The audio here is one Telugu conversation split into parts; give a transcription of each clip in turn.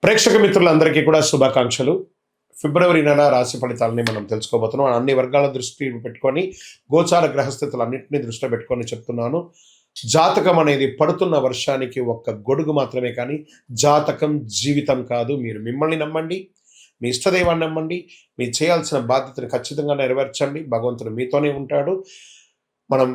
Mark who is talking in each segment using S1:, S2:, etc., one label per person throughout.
S1: ప్రేక్షక మిత్రులందరికీ కూడా శుభాకాంక్షలు. ఫిబ్రవరి నెల రాశి ఫలితాలని మనం తెలుసుకోబోతున్నాం. అన్ని వర్గాల దృష్టి పెట్టుకొని గోచార గ్రహస్థితులన్నింటినీ దృష్టిలో పెట్టుకొని చెప్తున్నాను. జాతకం అనేది పడుతున్న వర్షానికి ఒక్క గొడుగు మాత్రమే కానీ జాతకం జీవితం కాదు. మీరు మిమ్మల్ని నమ్మండి, మీ ఇష్టదైవాన్ని నమ్మండి, మీరు చేయాల్సిన బాధ్యతను ఖచ్చితంగా నెరవేర్చండి. భగవంతుడు మీతోనే ఉంటాడు. మనం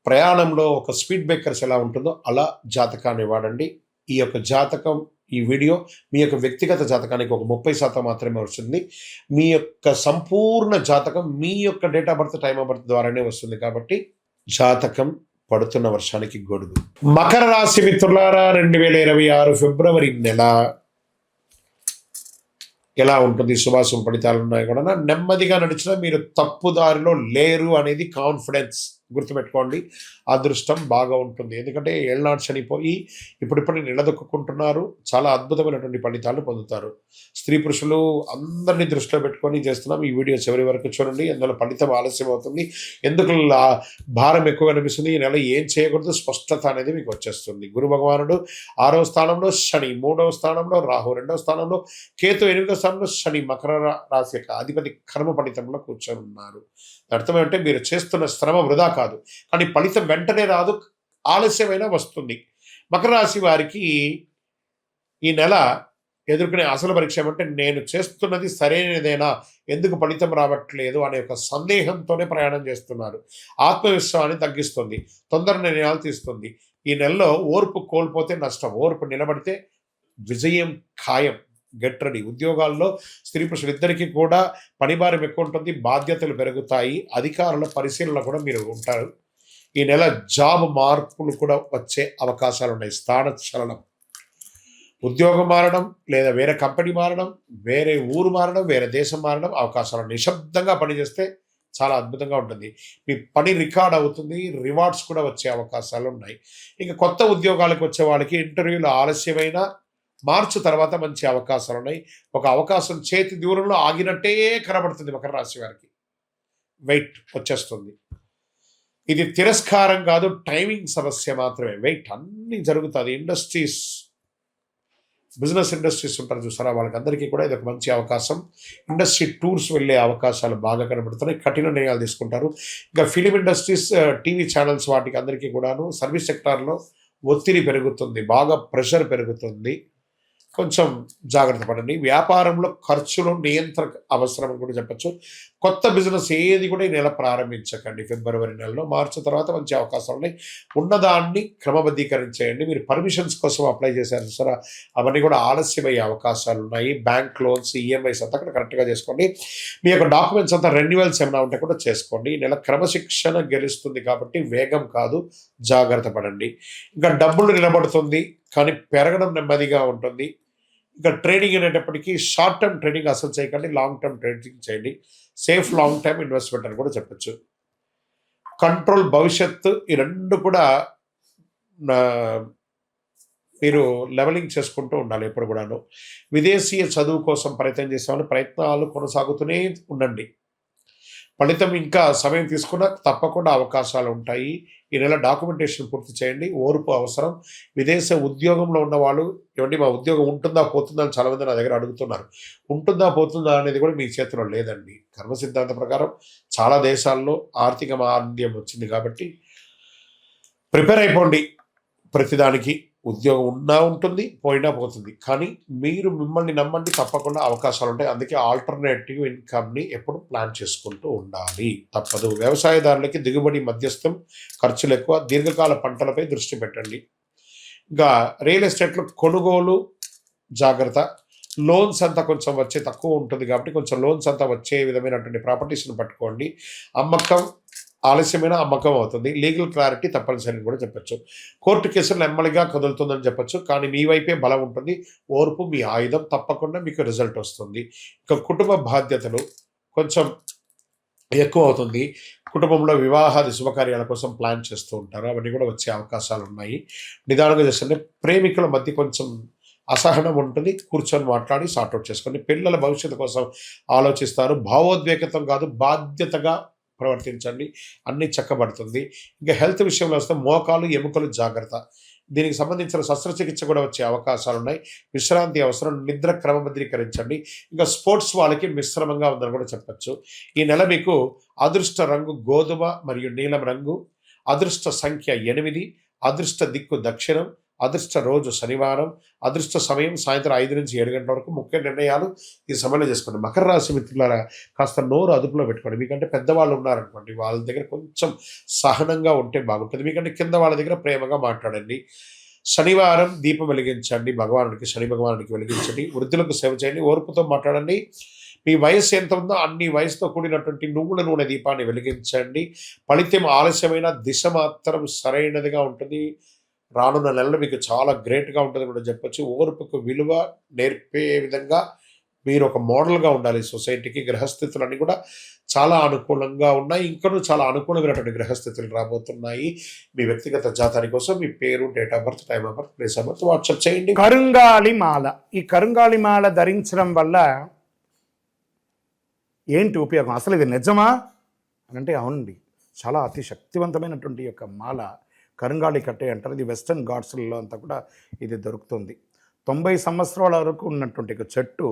S1: ప్రయాణంలో ఒక స్పీడ్ బ్రేకర్స్ ఎలా ఉంటుందో అలా జాతకాన్ని వాడండి. ఈ యొక్క జాతకం, ఈ వీడియో మీ యొక్క వ్యక్తిగత జాతకానికి ఒక 30% మాత్రమే వస్తుంది. మీ యొక్క సంపూర్ణ జాతకం మీ యొక్క date of birth, time of birth ద్వారానే వస్తుంది. కాబట్టి జాతకం పడుతున్న వర్షానికి గొడుగు. మకర రాశి మిత్రులారా, 2026 ఫిబ్రవరి నెల ఎలా ఉంటుంది? శుభాశుభ ఫలితాలు ఉన్నాయి కూడా. నెమ్మదిగా నడిచినా మీరు తప్పుదారిలో లేరు అనేది కాన్ఫిడెన్స్ గుర్తుపెట్టుకోండి. అదృష్టం బాగా ఉంటుంది. ఎందుకంటే ఏళ్ళనాడు చనిపోయి ఇప్పుడిప్పుడు నిలదొక్కుంటున్నారు. చాలా అద్భుతమైనటువంటి ఫలితాలు పొందుతారు. స్త్రీ పురుషులు అందరినీ దృష్టిలో పెట్టుకొని చేస్తున్నాం. ఈ వీడియో చివరి వరకు చూడండి. అందులో ఫలితం ఆలస్యం అవుతుంది. ఎందుకు భారం ఎక్కువ అనిపిస్తుంది? ఈ నెల ఏం చేయకూడదు స్పష్టత అనేది మీకు వచ్చేస్తుంది. గురు భగవానుడు 6వ స్థానంలో, శని 3వ స్థానంలో, రాహు 2వ స్థానంలో, కేతు 8వ స్థానంలో, శని మకర రాశి యొక్క అధిపతి కర్మ ఫలితంలో కూర్చొని ఉన్నారు. అర్థం ఏమంటే మీరు చేస్తున్న శ్రమ వృధా కాదు, కానీ ఫలితం వెంటనే రాదు, ఆలస్యమైనా వస్తుంది. మకర రాశి వారికి ఈ నెల ఎదుర్కొనే అసలు పరీక్ష ఏమంటే నేను చేస్తున్నది సరైనదేనా, ఎందుకు ఫలితం రావట్లేదు అనే ఒక సందేహంతోనే ప్రయాణం చేస్తున్నారు. ఆత్మవిశ్వాసాన్ని తగ్గిస్తుంది, తొందర నిర్ణయాలు తీస్తుంది. ఈ నెలలో ఓర్పు కోల్పోతే నష్టం, ఓర్పు నిలబడితే విజయం ఖాయం. Get ready. ఉద్యోగాల్లో స్త్రీ పురుషులు ఇద్దరికీ కూడా పనిభారం ఎక్కువ ఉంటుంది, బాధ్యతలు పెరుగుతాయి, అధికారుల పరిశీలన కూడా మీరు ఉంటారు. ఈ నెల జాబ్ మార్పులు కూడా వచ్చే అవకాశాలు ఉన్నాయి. స్థాన చలనం, ఉద్యోగం మారడం, లేదా వేరే కంపెనీ మారడం, వేరే ఊరు మారడం, వేరే దేశం మారడం అవకాశాలు. నిశ్శబ్దంగా పనిచేస్తే చాలా అద్భుతంగా ఉంటుంది. మీ పని రికార్డ్ అవుతుంది, రివార్డ్స్ కూడా వచ్చే అవకాశాలు ఉన్నాయి. ఇంకా కొత్త ఉద్యోగాలకు వచ్చే వాళ్ళకి ఇంటర్వ్యూలు ఆలస్యమైన మార్చి తర్వాత మంచి అవకాశాలు ఉన్నాయి. ఒక అవకాశం చేతి దూరంలో ఆగినట్టే కనబడుతుంది మకర రాశి వారికి. వెయిట్ వచ్చేస్తుంది. ఇది తిరస్కారం కాదు, టైమింగ్ సమస్య మాత్రమే. వెయిట్, అన్నీ జరుగుతుంది. ఇండస్ట్రీస్, బిజినెస్ ఇండస్ట్రీస్ ఉంటారు చూసారా, వాళ్ళకందరికీ కూడా ఇది ఒక మంచి అవకాశం. ఇండస్ట్రీ టూర్స్ వెళ్ళే అవకాశాలు బాగా కనబడుతున్నాయి. కఠిన నిర్ణయాలు తీసుకుంటారు. ఇంకా ఫిలిం ఇండస్ట్రీస్, టీవీ ఛానల్స్, వాటికి అందరికీ కూడాను సర్వీస్ సెక్టార్లో ఒత్తిడి పెరుగుతుంది, బాగా ప్రెషర్ పెరుగుతుంది. కొంచెం జాగ్రత్త పడండి. వ్యాపారంలో ఖర్చులు నియంత్రణ అవసరం కూడా చెప్పచ్చు. కొత్త బిజినెస్ ఏది కూడా ఈ నెల ప్రారంభించకండి ఫిబ్రవరి నెలలో. మార్చి తర్వాత మంచి అవకాశాలు ఉన్నాయి. ఉన్నదాన్ని క్రమబద్ధీకరించేయండి. మీరు పర్మిషన్స్ కోసం అప్లై చేశారు సరే, అవన్నీ కూడా ఆలస్యమయ్యే అవకాశాలు ఉన్నాయి. బ్యాంక్ లోన్స్, ఈఎంఐస్ అంతా కూడా కరెక్ట్గా చేసుకోండి. మీ యొక్క డాక్యుమెంట్స్ అంతా రెన్యువల్స్ ఏమైనా ఉంటే కూడా చేసుకోండి. ఈ నెల క్రమశిక్షణ గెలుస్తుంది కాబట్టి వేగం కాదు, జాగ్రత్త పడండి. ఇంకా డబ్బులు నిలబడుతుంది, కానీ పెరగడం నెమ్మదిగా ఉంటుంది. ఇంకా ట్రేడింగ్ అనేటప్పటికీ షార్ట్ టర్మ్ ట్రేడింగ్ అసలు చేయకండి, లాంగ్ టర్మ్ ట్రేడింగ్ చేయండి. సేఫ్ లాంగ్ టర్మ్ ఇన్వెస్ట్మెంట్ అని కూడా చెప్పచ్చు. కంట్రోల్, భవిష్యత్తు, ఈ రెండు కూడా మీరు లెవెలింగ్ చేసుకుంటూ ఉండాలి ఎప్పుడు కూడాను. విదేశీయ చదువు కోసం ప్రయత్నం చేసేవాళ్ళు ప్రయత్నాలు కొనసాగుతూనే ఉండండి. ఫలితం ఇంకా సమయం తీసుకున్నా తప్పకుండా అవకాశాలు ఉంటాయి. ఈ నెల డాక్యుమెంటేషన్ పూర్తి చేయండి. ఓర్పు అవసరం. విదేశ ఉద్యోగంలో ఉన్న వాళ్ళు, ఏమండి మా ఉద్యోగం ఉంటుందా పోతుందా అని చాలామంది నా దగ్గర అడుగుతున్నారు. ఉంటుందా పోతుందా అనేది కూడా మీ చేతిలో లేదండి. కర్మ సిద్ధాంత ప్రకారం చాలా దేశాల్లో ఆర్థిక మాంద్యం వచ్చింది కాబట్టి ప్రిపేర్ అయిపోండి. ప్రతిదానికి ఉద్యోగం ఉన్నా ఉంటుంది, పోయినా పోతుంది, కానీ మీరు మిమ్మల్ని నమ్మండి, తప్పకుండా అవకాశాలు ఉంటాయి. అందుకే ఆల్టర్నేటివ్ ఇన్కమ్ని ఎప్పుడు ప్లాన్ చేసుకుంటూ ఉండాలి, తప్పదు. వ్యవసాయదారులకి దిగుబడి మధ్యస్థం, ఖర్చులు ఎక్కువ, దీర్ఘకాల పంటలపై దృష్టి పెట్టండి. ఇంకా రియల్ ఎస్టేట్లో కొనుగోలు జాగ్రత్త. లోన్స్ అంతా కొంచెం వచ్చే తక్కువ ఉంటుంది కాబట్టి కొంచెం లోన్స్ అంతా వచ్చే విధమైనటువంటి ప్రాపర్టీస్ని పట్టుకోండి. అమ్మకం ఆలస్యమైన అమ్మకం అవుతుంది. లీగల్ క్లారిటీ తప్పనిసరి కూడా చెప్పచ్చు. కోర్టు కేసులు నెమ్మదిగా కదులుతుందని చెప్పచ్చు, కానీ మీ వైపే బలం ఉంటుంది. ఓర్పు మీ ఆయుధం, తప్పకుండా మీకు రిజల్ట్ వస్తుంది. ఇక కుటుంబ బాధ్యతలు కొంచెం ఎక్కువ అవుతుంది. కుటుంబంలో వివాహాది శుభకార్యాల కోసం ప్లాన్ చేస్తూ ఉంటారు, అవన్నీ కూడా వచ్చే అవకాశాలు ఉన్నాయి. నిదానంగా చేస్తుంటే ప్రేమికుల మధ్య కొంచెం అసహనం ఉంటుంది, కూర్చొని మాట్లాడి సార్ట్అవుట్ చేసుకోండి. పిల్లల భవిష్యత్తు కోసం ఆలోచిస్తారు. భావోద్వేగతం కాదు, బాధ్యతగా ప్రవర్తించండి, అన్నీ చక్కబడుతుంది. ఇంకా హెల్త్ విషయంలో వస్తే మోకాలు, ఎముకలు జాగ్రత్త. దీనికి సంబంధించిన శస్త్రచికిత్స కూడా వచ్చే అవకాశాలున్నాయి. విశ్రాంతి అవసరం. నిద్ర క్రమబద్ధీకరించండి. ఇంకా స్పోర్ట్స్ వాళ్ళకి మిశ్రమంగా ఉందని కూడా చెప్పొచ్చు. ఈ నెల మీకు అదృష్ట రంగు గోధుమ మరియు నీలం రంగు, అదృష్ట సంఖ్య 8, అదృష్ట దిక్కు దక్షిణం, అదృష్ట రోజు శనివారం, అదృష్ట సమయం సాయంత్రం 5 నుంచి 7 గంటల వరకు. ముఖ్య నిర్ణయాలు ఈ సమయంలో చేసుకోండి. మకర రాశి మిత్రులారా, కాస్త నోరు అదుపులో పెట్టుకోండి. మీకంటే పెద్దవాళ్ళు ఉన్నారనుకోండి, వాళ్ళ దగ్గర కొంచెం సహనంగా ఉంటే బాగుంటుంది. మీకంటే కింద వాళ్ళ దగ్గర ప్రేమగా మాట్లాడండి. శనివారం దీపం వెలిగించండి. భగవానుడికి, శని భగవానుడికి వెలిగించండి. వృద్ధులకు సేవ చేయండి. ఓర్పుతో మాట్లాడండి. మీ వయస్సు ఎంత ఉందో అన్ని వయసుతో కూడినటువంటి నువ్వుల నూనె దీపాన్ని వెలిగించండి. ఫలితం ఆలస్యమైన దిశ మాత్రం సరైనదిగా ఉంటుంది. రానున్న నెలలు మీకు చాలా గ్రేట్గా ఉంటుంది కూడా చెప్పొచ్చు. ఓర్పుకు విలువ నేర్పే విధంగా మీరు ఒక మోడల్గా ఉండాలి సొసైటీకి. గ్రహస్థితులన్నీ కూడా చాలా అనుకూలంగా ఉన్నాయి. ఇంకనూ చాలా అనుకూలమైనటువంటి గ్రహస్థితులు రాబోతున్నాయి. మీ వ్యక్తిగత జాతకాని కోసం మీ పేరు, date of birth, time of birth, place of birth WhatsApp చేయండి.
S2: కరుంగాలి మాల. ఈ కరుంగాలి మాల ధరించడం వల్ల ఏంటి ఉపయోగం? అసలు ఇది నిజమా అని అంటే అవునండి, చాలా అతి శక్తివంతమైనటువంటి యొక్క మాల కరుంగాళి కట్టే అంటారు. ఇది వెస్టర్న్ ఘాట్స్లలో అంతా కూడా ఇది దొరుకుతుంది. 90 సంవత్సరాల వరకు ఉన్నటువంటి ఒక చెట్టు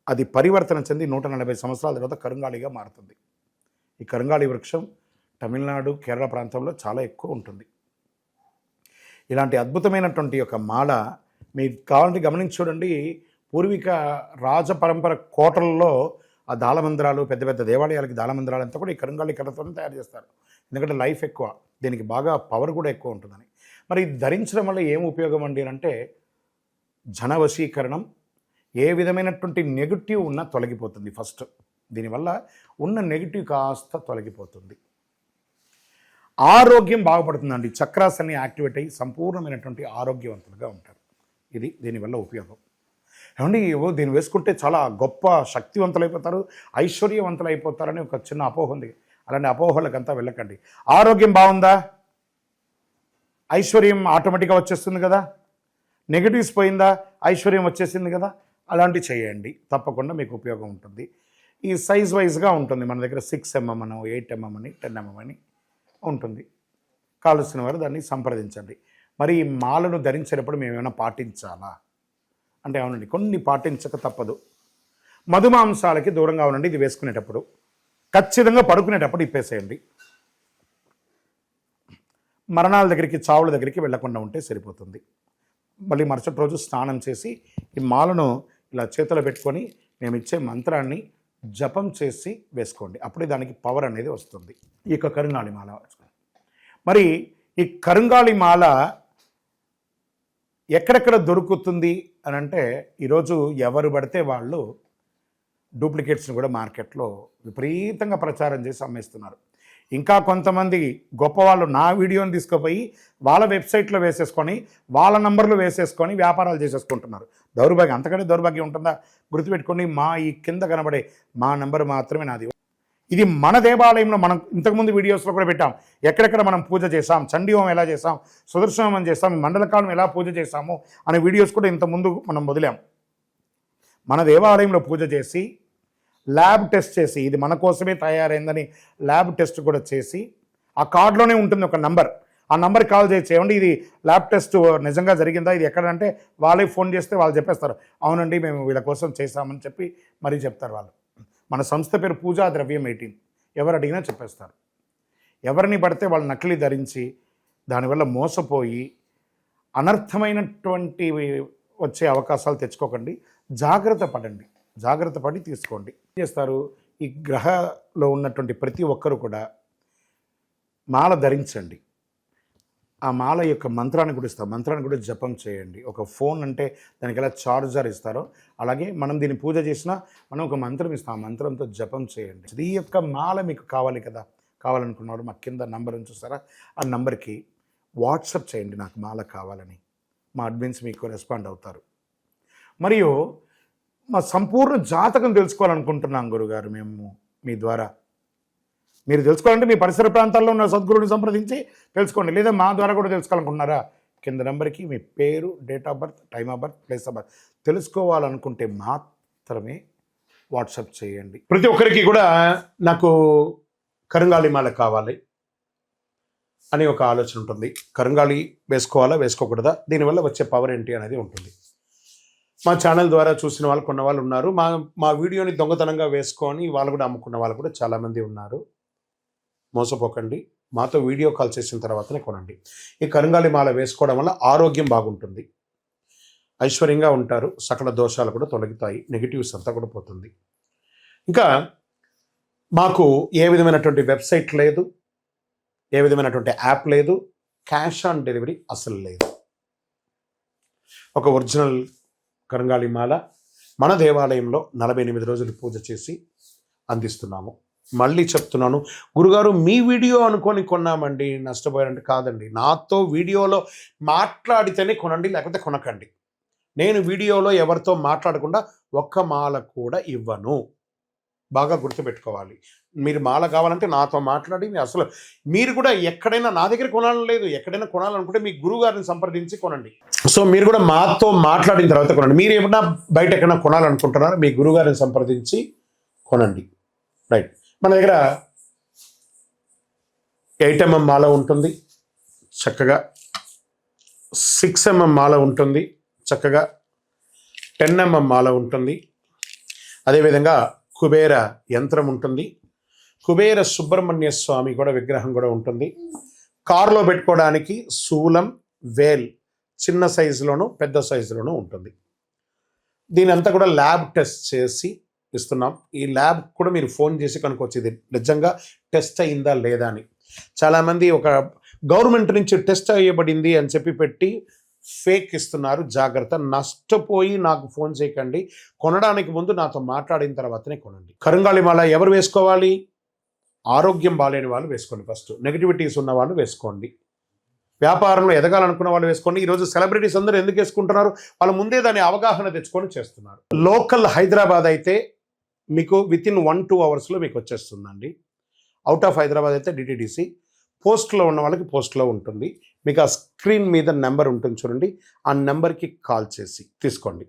S2: అది పరివర్తన చెంది 140 సంవత్సరాల తర్వాత కరుంగాళిగా మారుతుంది. ఈ కరుంగాళి వృక్షం తమిళనాడు, కేరళ ప్రాంతంలో చాలా ఎక్కువ ఉంటుంది. ఇలాంటి అద్భుతమైనటువంటి యొక్క మాల మీకు కావాలంటే గమనించి చూడండి. పూర్వీక రాజ పరంపర కోటలలో ఆ దాళమందిరాలు, పెద్ద పెద్ద దేవాలయాలకి దాళమందిరాలు అంతా కూడా ఈ కరుంగాళి కట్టతోనే తయారు చేస్తారు. ఎందుకంటే లైఫ్ ఎక్కువ, దీనికి బాగా పవర్ కూడా ఎక్కువ ఉంటుందని. మరి ఇది ధరించడం వల్ల ఏం ఉపయోగం అండి అంటే జన వశీకరణం, ఏ విధమైనటువంటి నెగిటివ్ ఉన్నా తొలగిపోతుంది. ఫస్ట్ దీనివల్ల ఉన్న నెగిటివ్ కాస్త తొలగిపోతుంది. ఆరోగ్యం బాగుపడుతుందండి. చక్రాస్ అన్ని యాక్టివేట్ అయ్యి సంపూర్ణమైనటువంటి ఆరోగ్యవంతులుగా ఉంటారు. ఇది దీనివల్ల ఉపయోగం. ఏమండి దీన్ని వేసుకుంటే చాలా గొప్ప శక్తివంతులైపోతారు, ఐశ్వర్యవంతులు అయిపోతారని ఒక చిన్న అపోహ ఉంది. అలాంటి అపోహలకంతా వెళ్ళకండి. ఆరోగ్యం బాగుందా, ఐశ్వర్యం ఆటోమేటిక్గా వచ్చేస్తుంది కదా. నెగిటివ్స్ పోయిందా, ఐశ్వర్యం వచ్చేసింది కదా. అలాంటివి చేయండి, తప్పకుండా మీకు ఉపయోగం ఉంటుంది. ఈ సైజ్ వైజ్గా ఉంటుంది. మన దగ్గర 6 mm అని, 8 mm అని, 10 mm అని ఉంటుంది. కావలసిన వారు దాన్ని సంప్రదించండి. మరి ఈ మాలను ధరించేటప్పుడు మేము ఏమైనా పాటించాలా అంటే అవునండి, కొన్ని పాటించక తప్పదు. మధుమాంసాలకి దూరంగా ఉండండి. ఇది వేసుకునేటప్పుడు ఖచ్చితంగా పడుకునేటప్పుడు ఇప్పేసేయండి. మరణాల దగ్గరికి, చావుల దగ్గరికి వెళ్లకుండా ఉంటే సరిపోతుంది. మళ్ళీ మరుసటి రోజు స్నానం చేసి ఈ మాలను ఇలా చేతిలో పెట్టుకొని మేము ఇచ్చే మంత్రాన్ని జపం చేసి వేసుకోండి. అప్పుడే దానికి పవర్ అనేది వస్తుంది. ఈ యొక్క కరుంగాళి మాల. మరి ఈ కరుంగాళి మాల ఎక్కడెక్కడ దొరుకుతుంది అని అంటే ఈరోజు ఎవరు పడితే వాళ్ళు డూప్లికేట్స్ని కూడా మార్కెట్లో విపరీతంగా ప్రచారం చేసి అమ్మేస్తున్నారు. ఇంకా కొంతమంది గొప్పవాళ్ళు నా వీడియోని తీసుకుపోయి వాళ్ళ వెబ్సైట్లో వేసేసుకొని వాళ్ళ నంబర్లు వేసేసుకొని వ్యాపారాలు చేసేసుకుంటున్నారు. దౌర్భాగ్యం, అంతకంటే దౌర్భాగ్యం ఉంటుందా? గుర్తుపెట్టుకొని మా ఈ కింద కనబడే మా నంబర్ మాత్రమే నాది. ఇది మన దేవాలయంలో మనం ఇంతకుముందు వీడియోస్లో కూడా పెట్టాం. ఎక్కడెక్కడ మనం పూజ చేసాం, చండీ హోమం ఎలా చేసాం, సుదర్శన హోమం చేసాం, మండలకాలం ఎలా పూజ చేసాము అనే వీడియోస్ కూడా ఇంతకుముందు మనం వదిలాం. మన దేవాలయంలో పూజ చేసి ల్యాబ్ టెస్ట్ చేసి ఇది మన కోసమే తయారైందని ల్యాబ్ టెస్ట్ కూడా చేసి ఆ కార్డులోనే ఉంటుంది ఒక నంబర్. ఆ నంబర్కి కాల్ చేసి ఏమండి ఇది ల్యాబ్ టెస్ట్ నిజంగా జరిగిందా, ఇది ఎక్కడంటే వాళ్ళే ఫోన్ చేస్తే వాళ్ళు చెప్పేస్తారు అవునండి మేము వీళ్ళ కోసం చేశామని చెప్పి మరీ చెప్తారు వాళ్ళు. మన సంస్థ పేరు పూజా ద్రవ్యం 18. ఎవరు అడిగినా చెప్పేస్తారు. ఎవరిని పడితే వాళ్ళు నకిలీ ధరించి దానివల్ల మోసపోయి అనర్థమైనటువంటి వచ్చే అవకాశాలు తెచ్చుకోకండి. జాగ్రత్త పడండి, జాగ్రత్త పడి తీసుకోండి. ఏం చేస్తారు, ఈ గ్రహలో ఉన్నటువంటి ప్రతి ఒక్కరు కూడా మాల ధరించండి. ఆ మాల యొక్క మంత్రాన్ని కూడా ఇస్తాం, మంత్రాన్ని కూడా జపం చేయండి. ఒక ఫోన్ అంటే దానికి ఎలా చార్జర్ ఇస్తారో అలాగే మనం దీన్ని పూజ చేసినా మనం ఒక మంత్రం ఇస్తాం, ఆ మంత్రంతో జపం చేయండి. ఈ యొక్క మాల మీకు కావాలి కదా, కావాలనుకున్నవాడు మా కింద నంబర్ చూస్తారా, ఆ నంబర్కి వాట్సాప్ చేయండి నాకు మాల కావాలని. మా అడ్మిన్స్ మీకు రెస్పాండ్ అవుతారు. మరియు మా సంపూర్ణ జాతకం తెలుసుకోవాలనుకుంటున్నాం గురుగారు మేము మీ ద్వారా. మీరు తెలుసుకోవాలంటే మీ పరిసర ప్రాంతాల్లో ఉన్న సద్గురుని సంప్రదించి తెలుసుకోండి. లేదా మా ద్వారా కూడా తెలుసుకోవాలనుకుంటున్నారా, కింద నెంబర్కి మీ పేరు, date of birth, time of birth, place of birth తెలుసుకోవాలనుకుంటే మాత్రమే వాట్సాప్ చేయండి. ప్రతి ఒక్కరికి కూడా నాకు కరుంగాళి మాల కావాలి, అని ఒక ఆలోచన ఉంటుంది. కరుంగాలి వేసుకోవాలా వేసుకోకూడదా, దీనివల్ల వచ్చే పవర్ ఏంటి అనేది ఉంటుంది. మా ఛానల్ ద్వారా చూసిన వాళ్ళు కొన్న వాళ్ళు ఉన్నారు. మా వీడియోని దొంగతనంగా వేసుకొని వాళ్ళు కూడా అమ్ముకున్న వాళ్ళు కూడా చాలామంది ఉన్నారు. మోసపోకండి, మాతో వీడియో కాల్ చేసిన తర్వాతనే కొనండి. ఈ కరుంగాలి మాల వేసుకోవడం వల్ల ఆరోగ్యం బాగుంటుంది, ఐశ్వర్యంగా ఉంటారు, సకల దోషాలు కూడా తొలగుతాయి, నెగిటివ్స్ అంతా కూడా పోతుంది. ఇంకా మాకు ఏ విధమైనటువంటి వెబ్సైట్ లేదు, ఏ విధమైనటువంటి యాప్ లేదు, క్యాష్ ఆన్ డెలివరీ అసలు లేదు. ఒక ఒరిజినల్ కరుంగాలి మాల మన దేవాలయంలో 48 రోజులు పూజ చేసి అందిస్తున్నాము. మళ్ళీ చెప్తున్నాను, గురుగారు మీ వీడియో అనుకొని కొన్నామండి నష్టపోయారంటే కాదండి, నాతో వీడియోలో మాట్లాడితేనే కొనండి, లేకపోతే కొనకండి. నేను వీడియోలో ఎవరితో మాట్లాడకుండా ఒక్క మాల కూడా ఇవ్వను. బాగా గుర్తుపెట్టుకోవాలి. మీరు మాల కావాలంటే నాతో మాట్లాడి, అసలు మీరు కూడా ఎక్కడైనా నా దగ్గర కొనాలని లేదు, ఎక్కడైనా కొనాలనుకుంటే మీ గురువు గారిని సంప్రదించి కొనండి. సో మీరు కూడా మాతో మాట్లాడిన తర్వాత కొనండి. మీరు ఏమన్నా బయట ఎక్కడైనా కొనాలనుకుంటున్నారో మీ గురువు గారిని సంప్రదించి కొనండి. రైట్. మన దగ్గర 8mm మాల ఉంటుంది చక్కగా, 6mm మాల ఉంటుంది చక్కగా, 10mm మాల ఉంటుంది, అదేవిధంగా కుబేర యంత్రం ఉంటుంది, కుబేర సుబ్రహ్మణ్య స్వామి కూడా విగ్రహం కూడా ఉంటుంది. కారులో పెట్టుకోవడానికి శూలం, వేల్ చిన్న సైజులోను పెద్ద సైజులోనూ ఉంటుంది. దీని అంతా కూడా ల్యాబ్ టెస్ట్ చేసి ఇస్తున్నాం. ఈ ల్యాబ్ కూడా మీరు ఫోన్ చేసి కనుక్కోవచ్చు ఇది నిజంగా టెస్ట్ అయిందా లేదా అని. చాలామంది ఒక గవర్నమెంట్ నుంచి టెస్ట్ అయ్యబడింది అని చెప్పి పెట్టి ఫేక్ ఇస్తున్నారు. జాగ్రత్త, నష్టపోయి నాకు ఫోన్ చేయకండి. కొనడానికి ముందు నాతో మాట్లాడిన తర్వాతనే కొనండి. కరుంగాలి మాల ఎవరు వేసుకోవాలి? ఆరోగ్యం బాలేని వాళ్ళు వేసుకోండి. ఫస్ట్ నెగిటివిటీస్ ఉన్న వాళ్ళు వేసుకోండి. వ్యాపారంలో ఎదగాలనుకున్న వాళ్ళు వేసుకోండి. ఈరోజు సెలబ్రిటీస్ అందరూ ఎందుకు వేసుకుంటున్నారు? వాళ్ళు ముందే దాని అవగాహన తెచ్చుకొని చేస్తున్నారు. లోకల్ హైదరాబాద్ అయితే మీకు వితిన్ 1-2 అవర్స్లో మీకు వచ్చేస్తుందండి. అవుట్ ఆఫ్ హైదరాబాద్ అయితే డిటిడిసి, పోస్ట్లో ఉన్న వాళ్ళకి పోస్ట్లో ఉంటుంది. మీకు ఆ స్క్రీన్ మీద నెంబర్ ఉంటుంది చూడండి, ఆ నెంబర్కి కాల్ చేసి తీసుకోండి.